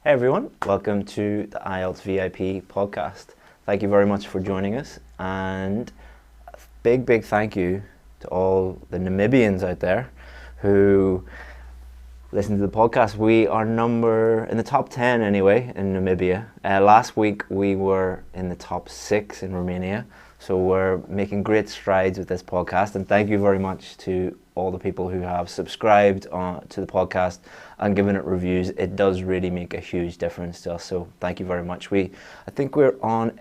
Hey everyone, welcome to the IELTS VIP Podcast. Thank you very much for joining us, and a big thank you to all the Namibians out there who listen to the podcast. We are in the top 10 anyway in Namibia. Last week we were in the top 6 in Romania, so we're making great strides with this podcast, and thank you very much to all the people who have subscribed to the podcast and given it reviews. It does really make a huge difference to us, so thank you very much. I think we're on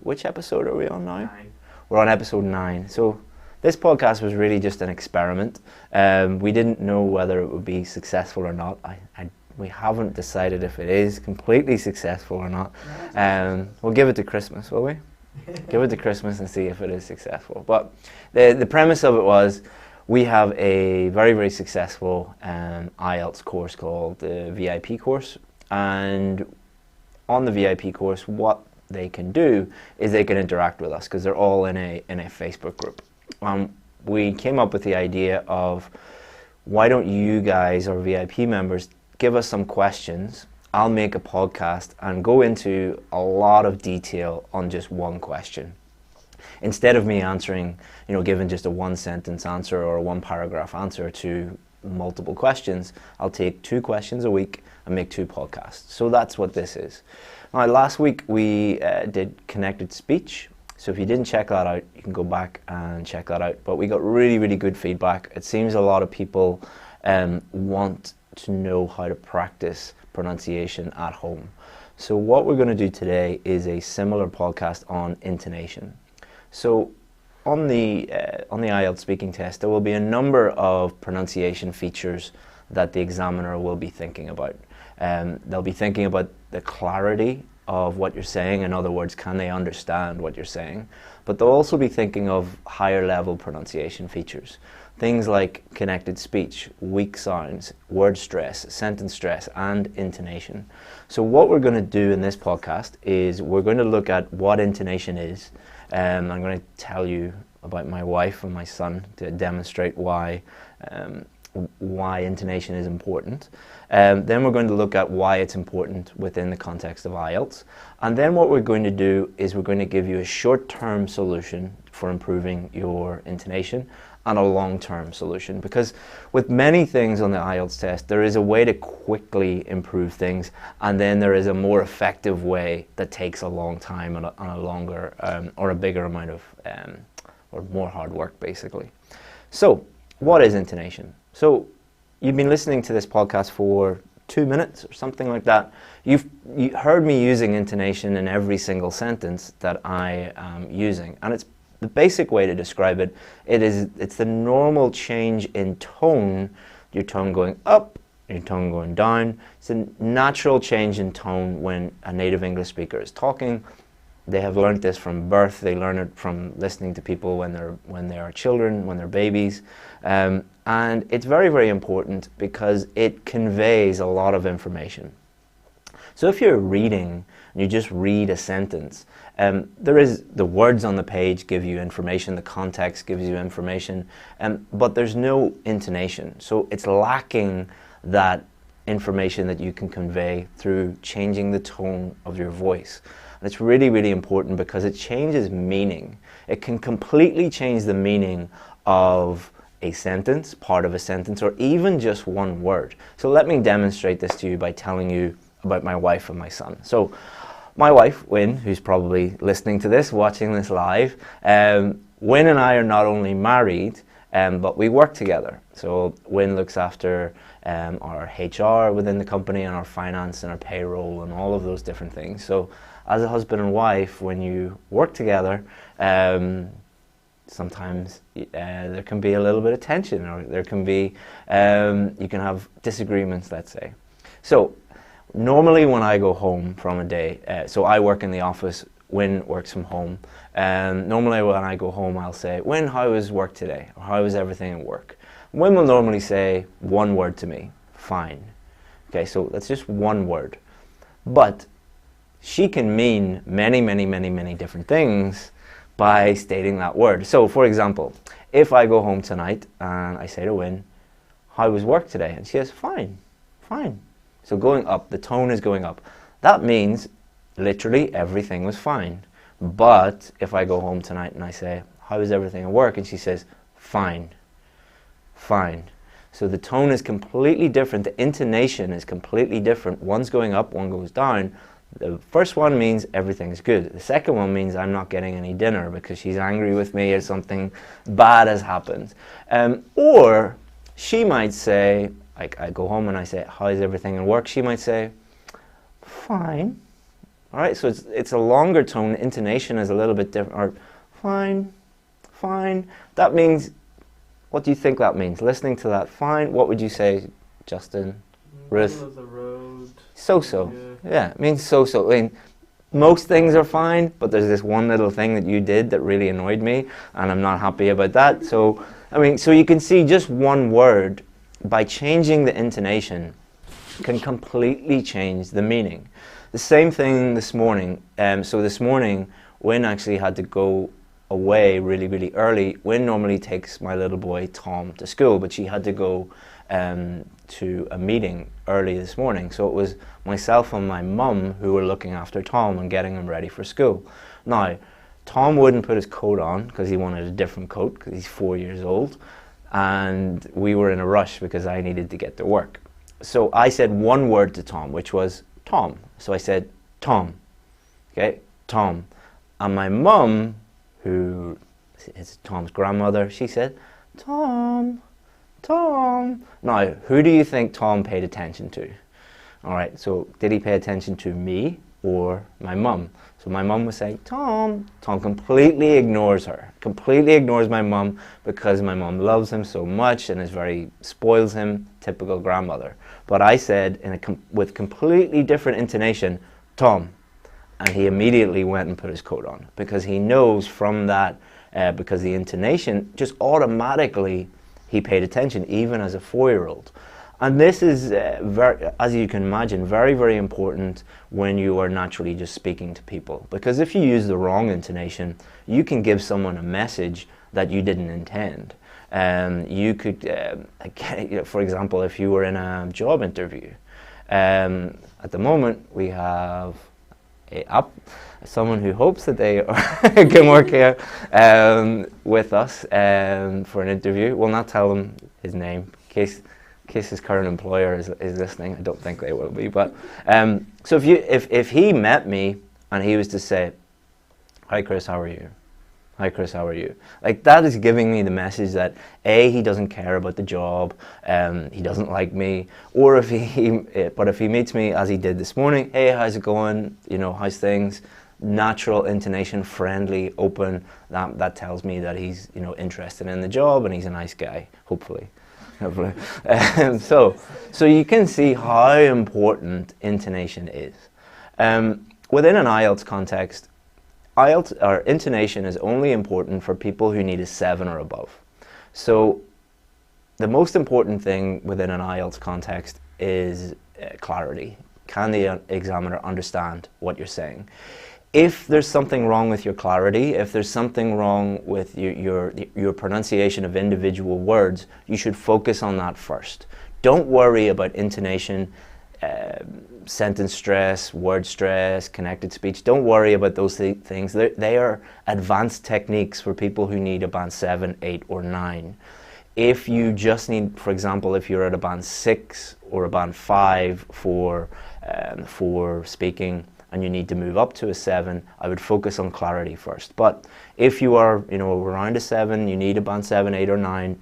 which episode are we on now? 9. We're on episode 9. So this podcast was really just an experiment. We didn't know whether it would be successful or not. We haven't decided if it is completely successful or not. We'll give it to Christmas, will we? Give it to Christmas and see if it is successful. But the premise of it was, we have a very successful IELTS course called the VIP course, and on the VIP course what they can do is they can interact with us because they're all in a Facebook group. We came up with the idea of, why don't you guys, our VIP members, give us some questions. I'll make a podcast and go into a lot of detail on just one question. Instead of me answering, giving just a one-sentence answer or a one-paragraph answer to multiple questions, I'll take 2 questions a week and make 2 podcasts. So that's what this is. Now, last week we did connected speech. So if you didn't check that out, you can go back and check that out. But we got really good feedback. It seems a lot of people want to know how to practice pronunciation at home. So what we're going to do today is a similar podcast on intonation. So on the IELTS speaking test, there will be a number of pronunciation features that the examiner will be thinking about. They'll be thinking about the clarity of what you're saying. In other words, can they understand what you're saying? But they'll also be thinking of higher level pronunciation features. Things like connected speech, weak sounds, word stress, sentence stress, and intonation. So what we're going to do in this podcast is we're going to look at what intonation is. I'm going to tell you about my wife and my son to demonstrate why intonation is important. Then we're going to look at why it's important within the context of IELTS. And then what we're going to do is we're going to give you a short-term solution for improving your intonation and a long-term solution. Because with many things on the IELTS test, there is a way to quickly improve things, and then there is a more effective way that takes a long time and a longer or a bigger amount of or more hard work, basically. So what is intonation? So you've been listening to this podcast for 2 minutes or something like that. You heard me using intonation in every single sentence that I am using, and it's the basic way to describe it. It's the normal change in tone, your tone going up, your tone going down. It's a natural change in tone when a native English speaker is talking. They have learned this from birth. They learn it from listening to people when they are children, when they're babies. And it's very important because it conveys a lot of information. So if you're reading and you just read a sentence, the words on the page give you information, the context gives you information, but there's no intonation. So it's lacking that information that you can convey through changing the tone of your voice. And it's really important because it changes meaning. It can completely change the meaning of a sentence, part of a sentence, or even just one word. So let me demonstrate this to you by telling you about my wife and my son. So my wife, Wynne, who's probably listening to this, watching this live, Wynne and I are not only married, but we work together. So Wynne looks after our HR within the company and our finance and our payroll and all of those different things. So as a husband and wife, when you work together, sometimes there can be a little bit of tension, or there can be, you can have disagreements, let's say. So normally when I go home from a day, so I work in the office, Wynne works from home, and normally when I go home I'll say, Wynne, how was work today? Or how was everything at work? Wynne will normally say one word to me, fine. Okay, so that's just one word. But she can mean many different things by stating that word. So for example, if I go home tonight and I say to Wynne, how was work today? And she says, fine. So going up, the tone is going up. That means literally everything was fine. But if I go home tonight and I say, how is everything at work? And she says, fine, fine. So the tone is completely different. The intonation is completely different. One's going up, one goes down. The first one means everything's good. The second one means I'm not getting any dinner because she's angry with me or something bad has happened. Or she might say, like I go home and I say, how is everything at work? She might say, fine. All right, so it's a longer tone. Intonation is a little bit different. Or fine, fine. That means, what do you think that means? Listening to that, fine. What would you say, Justin? Ruth? Middle of the road. So-so. Yeah, it means so-so. I mean, most things are fine, but there's this one little thing that you did that really annoyed me, and I'm not happy about that. So, I mean, so you can see just one word, by changing the intonation, can completely change the meaning. The same thing this morning. So this morning, Wynne actually had to go away really, really early. Wynne normally takes my little boy Tom to school, but she had to go to a meeting early this morning. So it was myself and my mum who were looking after Tom and getting him ready for school. Now, Tom wouldn't put his coat on because he wanted a different coat because he's 4 years old. And we were in a rush because I needed to get to work. So I said one word to Tom, which was Tom. So I said, Tom. Okay, Tom. And my mum, who is Tom's grandmother, she said, Tom, Tom. Now, who do you think Tom paid attention to? All right, so did he pay attention to me or my mum? So my mum was saying, Tom. Tom completely ignores her, completely ignores my mum because my mum loves him so much and spoils him, typical grandmother. But I said with completely different intonation, Tom. And he immediately went and put his coat on because he knows from that, because the intonation just automatically, he paid attention even as a 4-year-old. And this is, as you can imagine, very, very important when you are naturally just speaking to people. Because if you use the wrong intonation, you can give someone a message that you didn't intend. You could, for example, if you were in a job interview, at the moment we have someone who hopes that they can work here with us for an interview. We'll not tell them his name in case his current employer is listening. I don't think they will be. But so if he met me and he was to say, "Hi Chris, how are you? Hi Chris, how are you?" Like, that is giving me the message that A, he doesn't care about the job, he doesn't like me. Or if he meets me as he did this morning, "Hey, how's it going? You know, how's things?" Natural intonation, friendly, open. That tells me that he's, you know, interested in the job and he's a nice guy. Hopefully. So you can see how important intonation is. Within an IELTS context, IELTS or intonation is only important for people who need a 7 or above. So the most important thing within an IELTS context is clarity. Can the examiner understand what you're saying? If there's something wrong with your clarity, if there's something wrong with your pronunciation of individual words, you should focus on that first. Don't worry about intonation, sentence stress, word stress, connected speech. Don't worry about those things. They are advanced techniques for people who need a band 7, 8, or 9. If you just need, for example, if you're at a band 6 or a band 5 for speaking, and you need to move up to a 7, I would focus on clarity first. But if you are, you know, around a 7, you need a band 7, 8, or 9,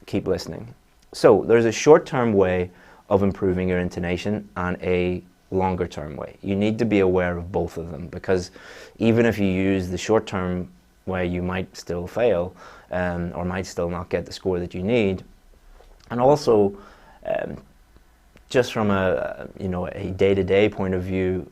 keep listening. So there's a short-term way of improving your intonation and a longer-term way. You need to be aware of both of them, because even if you use the short-term way, you might still fail or might still not get the score that you need. And also, just from a day-to-day point of view,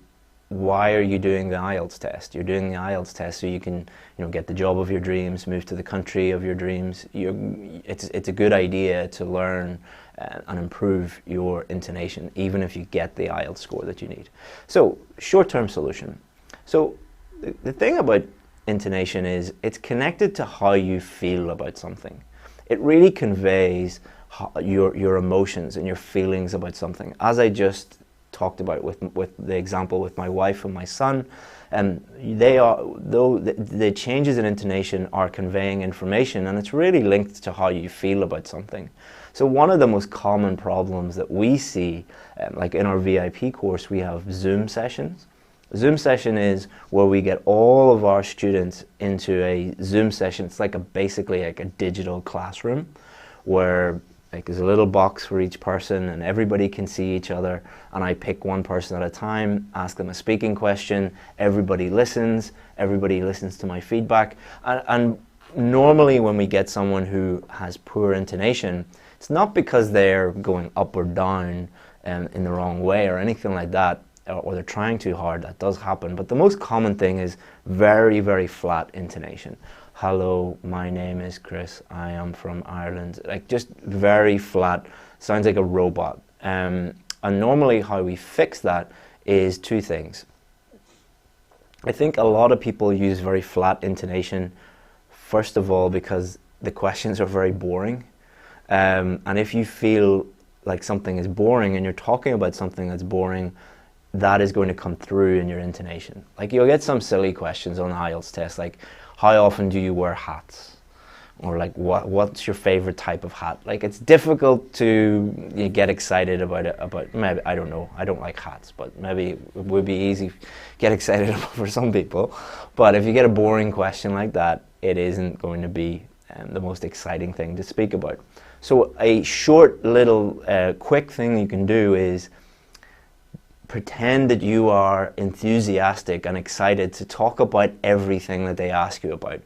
why are you doing the IELTS test? You're doing the IELTS test so you can, you know, get the job of your dreams, move to the country of your dreams. It's a good idea to learn and improve your intonation, even if you get the IELTS score that you need. So, short-term solution. So, the thing about intonation is it's connected to how you feel about something. It really conveys your emotions and your feelings about something. As I just talked about with the example with my wife and my son, and the changes in intonation are conveying information, and it's really linked to how you feel about something. So one of the most common problems that we see, like in our VIP course, we have Zoom sessions. A Zoom session is where we get all of our students into a Zoom session. It's like basically like a digital classroom where there's a little box for each person and everybody can see each other, and I pick one person at a time, ask them a speaking question, everybody listens to my feedback, and normally when we get someone who has poor intonation, it's not because they're going up or down in the wrong way or anything like that, or they're trying too hard. That does happen, but the most common thing is very, very flat intonation. Hello, my name is Chris, I am from Ireland. Like, just very flat, sounds like a robot. And normally how we fix that is two things. I think a lot of people use very flat intonation, first of all, because the questions are very boring. And if you feel like something is boring and you're talking about something that's boring, that is going to come through in your intonation. Like, you'll get some silly questions on the IELTS test, like, how often do you wear hats? Or like, what's your favorite type of hat? Like, it's difficult to get excited about it. About maybe, I don't know, I don't like hats, but maybe it would be easy to get excited about for some people. But if you get a boring question like that, it isn't going to be the most exciting thing to speak about. So a short little quick thing you can do is pretend that you are enthusiastic and excited to talk about everything that they ask you about.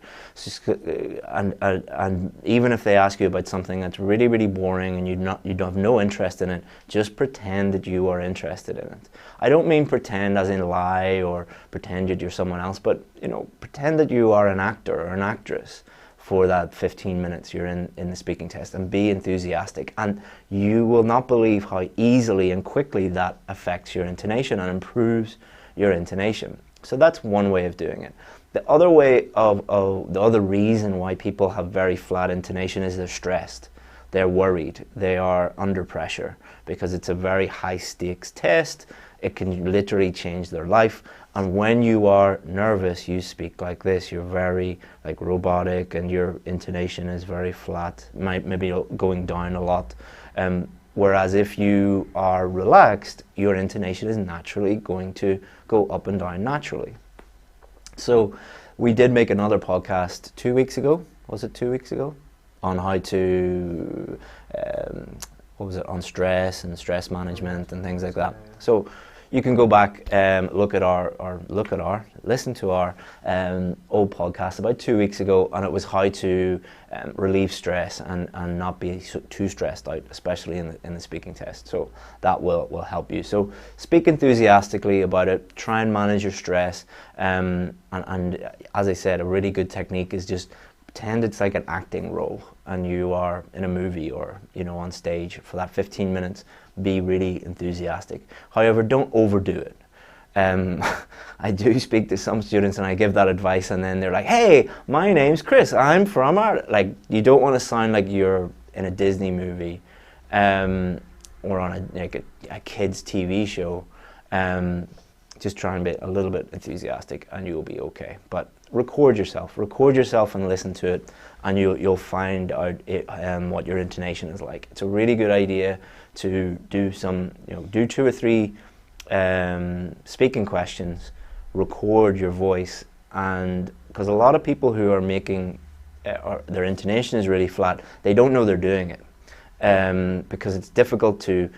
And even if they ask you about something that's really, really boring and you don't have no interest in it, just pretend that you are interested in it. I don't mean pretend as in lie or pretend that you're someone else, but pretend that you are an actor or an actress for that 15 minutes you're in the speaking test, and be enthusiastic, and you will not believe how easily and quickly that affects your intonation and improves your intonation. So that's one way of doing it. The other way the other reason why people have very flat intonation is they're stressed, they're worried, they are under pressure, because it's a very high stakes test. It can literally change their life. And when you are nervous, you speak like this. You're very robotic, and your intonation is very flat, maybe going down a lot. Whereas if you are relaxed, your intonation is naturally going to go up and down naturally. So we did make another podcast 2 weeks ago. Was it 2 weeks ago? On how to, on stress and stress management and things like that. So you can go back, listen to our old podcast about 2 weeks ago, and it was how to relieve stress and not be too stressed out, especially in the speaking test. So that will help you. So speak enthusiastically about it, try and manage your stress, and as I said, a really good technique is just pretend it's like an acting role and you are in a movie or on stage for that 15 minutes. Be really enthusiastic. However, don't overdo it. I do speak to some students and I give that advice, and then they're like, hey, my name's Chris, I'm from Ireland. Like, you don't want to sound like you're in a Disney movie or on a kid's TV show. Just try and be a little bit enthusiastic and you'll be okay. But record yourself and listen to it, and you'll find out what your intonation is like. It's a really good idea to do do 2 or 3 speaking questions, record your voice, and because a lot of people who are making their intonation is really flat, they don't know they're doing it, because it's difficult to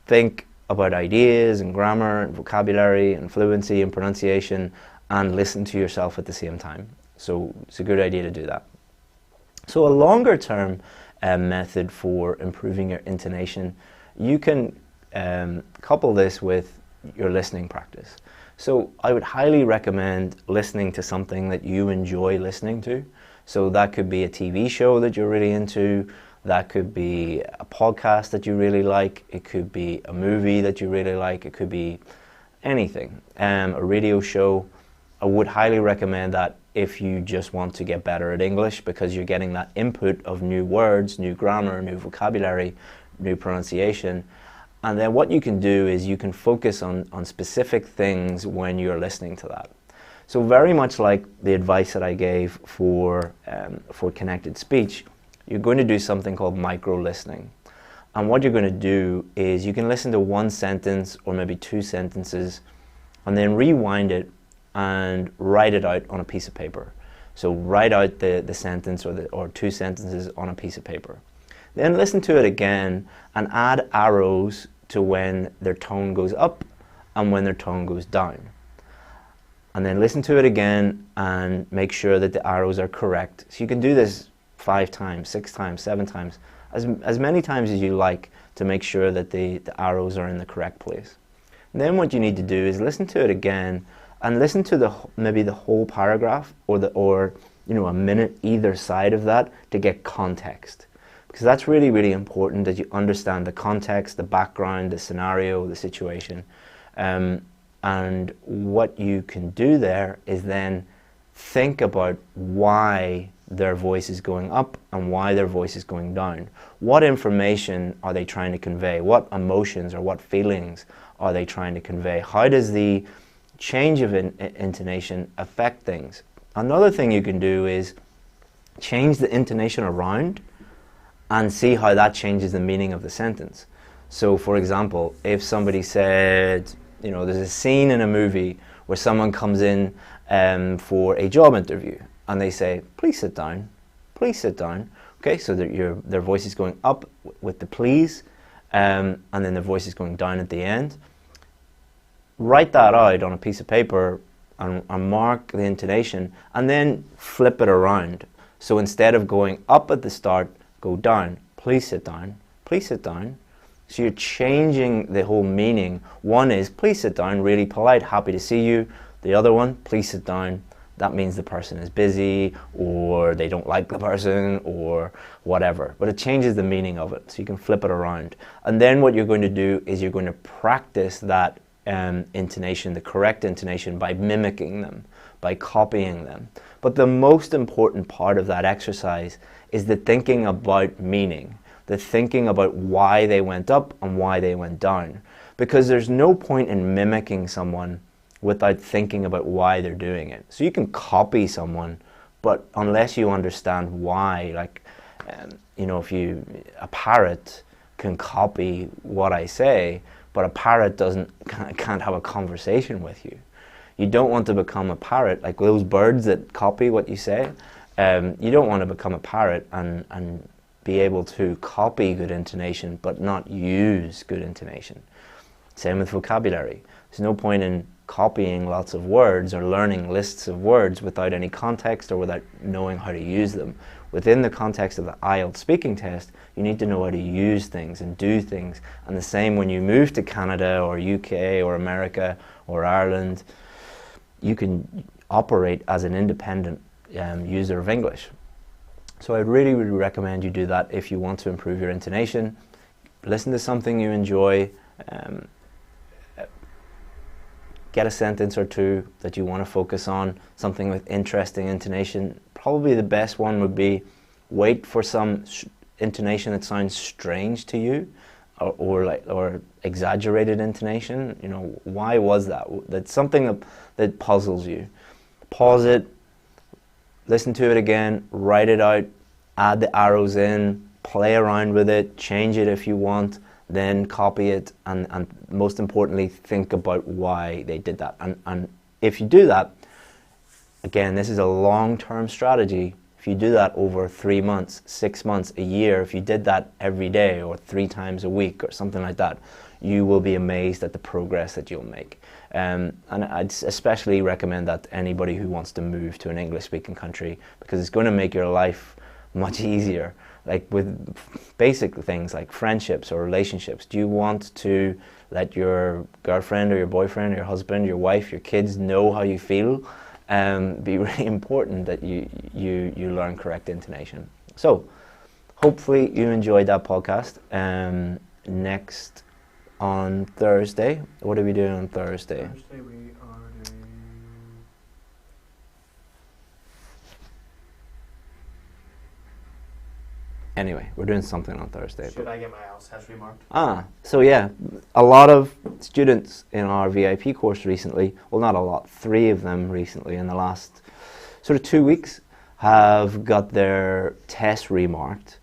think about ideas and grammar and vocabulary and fluency and pronunciation and listen to yourself at the same time. So it's a good idea to do that. So a longer term method for improving your intonation, you can couple this with your listening practice. So I would highly recommend listening to something that you enjoy listening to. So that could be a TV show that you're really into, that could be a podcast that you really like, it could be a movie that you really like, it could be anything, a radio show. I would highly recommend that if you just want to get better at English, because you're getting that input of new words, new grammar, new vocabulary, new pronunciation. And then what you can do is you can focus on specific things when you're listening to that. So very much like the advice that I gave for connected speech, you're going to do something called micro-listening. And what you're going to do is you can listen to one sentence or maybe two sentences and then rewind it and write it out on a piece of paper. So write out the sentence or two sentences on a piece of paper. Then listen to it again and add arrows to when their tone goes up and when their tone goes down. And then listen to it again and make sure that the arrows are correct. So you can do this 5 times, 6 times, 7 times, as many times as you like, to make sure that the arrows are in the correct place. And then what you need to do is listen to it again and listen to maybe the whole paragraph or a minute either side of that to get context. Because that's really, really important, that you understand the context, the background, the scenario, the situation. And what you can do there is then think about why their voice is going up and why their voice is going down. What information are they trying to convey? What emotions or what feelings are they trying to convey? How does the change of intonation affect things? Another thing you can do is change the intonation around and see how that changes the meaning of the sentence. So for example, if somebody said, there's a scene in a movie where someone comes in for a job interview and they say, please sit down, please sit down. Okay, so their voice is going up with the please, and then their voice is going down at the end. Write that out on a piece of paper and mark the intonation and then flip it around. So instead of going up at the start, go down. Please sit down, please sit down. So you're changing the whole meaning. One is, please sit down, really polite, happy to see you. The other one, please sit down. That means the person is busy or they don't like the person or whatever. But it changes the meaning of it. So you can flip it around. And then what you're going to do is you're going to practice that intonation, the correct intonation, by mimicking them, by copying them. But the most important part of that exercise is the thinking about meaning. The thinking about why they went up and why they went down. Because there's no point in mimicking someone without thinking about why they're doing it. So you can copy someone, but unless you understand why, like, if a parrot can copy what I say, but a parrot can't have a conversation with you. You don't want to become a parrot, like those birds that copy what you say. You don't want to become a parrot and be able to copy good intonation but not use good intonation. Same with vocabulary. There's no point in copying lots of words or learning lists of words without any context or without knowing how to use them. Within the context of the IELTS speaking test, you need to know how to use things and do things. And the same when you move to Canada or UK or America or Ireland, you can operate as an independent user of English. So I'd really, really recommend you do that if you want to improve your intonation. Listen to something you enjoy. Get a sentence or two that you want to focus on, something with interesting intonation. Probably the best one would be wait for some intonation that sounds strange to you or exaggerated intonation. Why was that? That's something that puzzles you. Pause it, listen to it again, write it out, add the arrows in, play around with it, change it if you want, then copy it, and most importantly, think about why they did that. And if you do that, again, this is a long-term strategy. If you do that over 3 months, 6 months, a year, if you did that every day or 3 times a week or something like that, you will be amazed at the progress that you'll make. And I'd especially recommend that to anybody who wants to move to an English-speaking country, because it's going to make your life much easier. Like with basic things like friendships or relationships. Do you want to let your girlfriend or your boyfriend, or your husband, your wife, your kids know how you feel? Be really important that you learn correct intonation. So hopefully you enjoyed that podcast. Next on Thursday, what are we doing on Thursday? Thursday we are doing Anyway, we're doing something on Thursday. Should I get my IELTS test remarked? So yeah, a lot of students in our VIP course recently, well not a lot, 3 of them recently in the last sort of 2 weeks have got their test remarked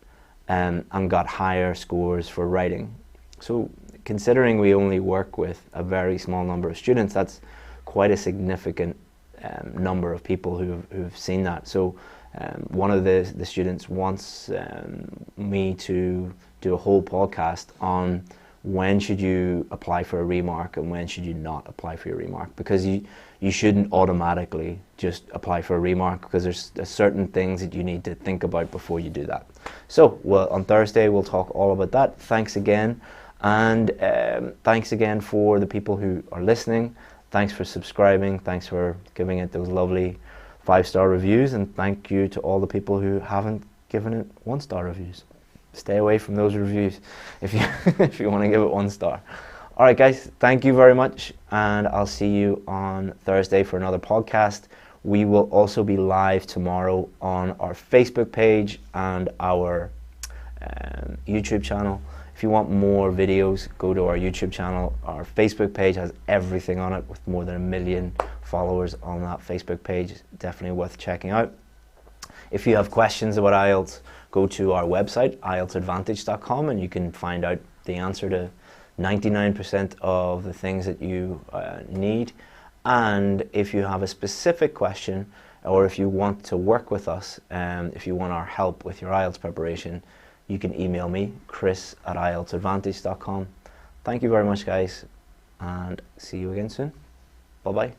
and got higher scores for writing. So considering we only work with a very small number of students, that's quite a significant number of people who've seen that. So one of the students wants me to do a whole podcast on when should you apply for a remark and when should you not apply for your remark, because you shouldn't automatically just apply for a remark, because there's certain things that you need to think about before you do that. So well, on Thursday we'll talk all about that. Thanks again, and thanks again for the people who are listening. Thanks for subscribing, thanks for giving it those lovely 5-star reviews, and thank you to all the people who haven't given it 1-star reviews. Stay away from those reviews if you if you want to give it 1 star. Alright guys, thank you very much, and I'll see you on Thursday for another podcast. We will also be live tomorrow on our Facebook page and our YouTube channel. If you want more videos, go to our YouTube channel. Our Facebook page has everything on it, with more than 1 million followers on that Facebook page. Definitely worth checking out. If you have questions about IELTS, go to our website, IELTSadvantage.com, and you can find out the answer to 99% of the things that you need. And if you have a specific question, or if you want to work with us, if you want our help with your IELTS preparation, you can email me, chris@IELTSadvantage.com. Thank you very much, guys, and see you again soon. Bye-bye.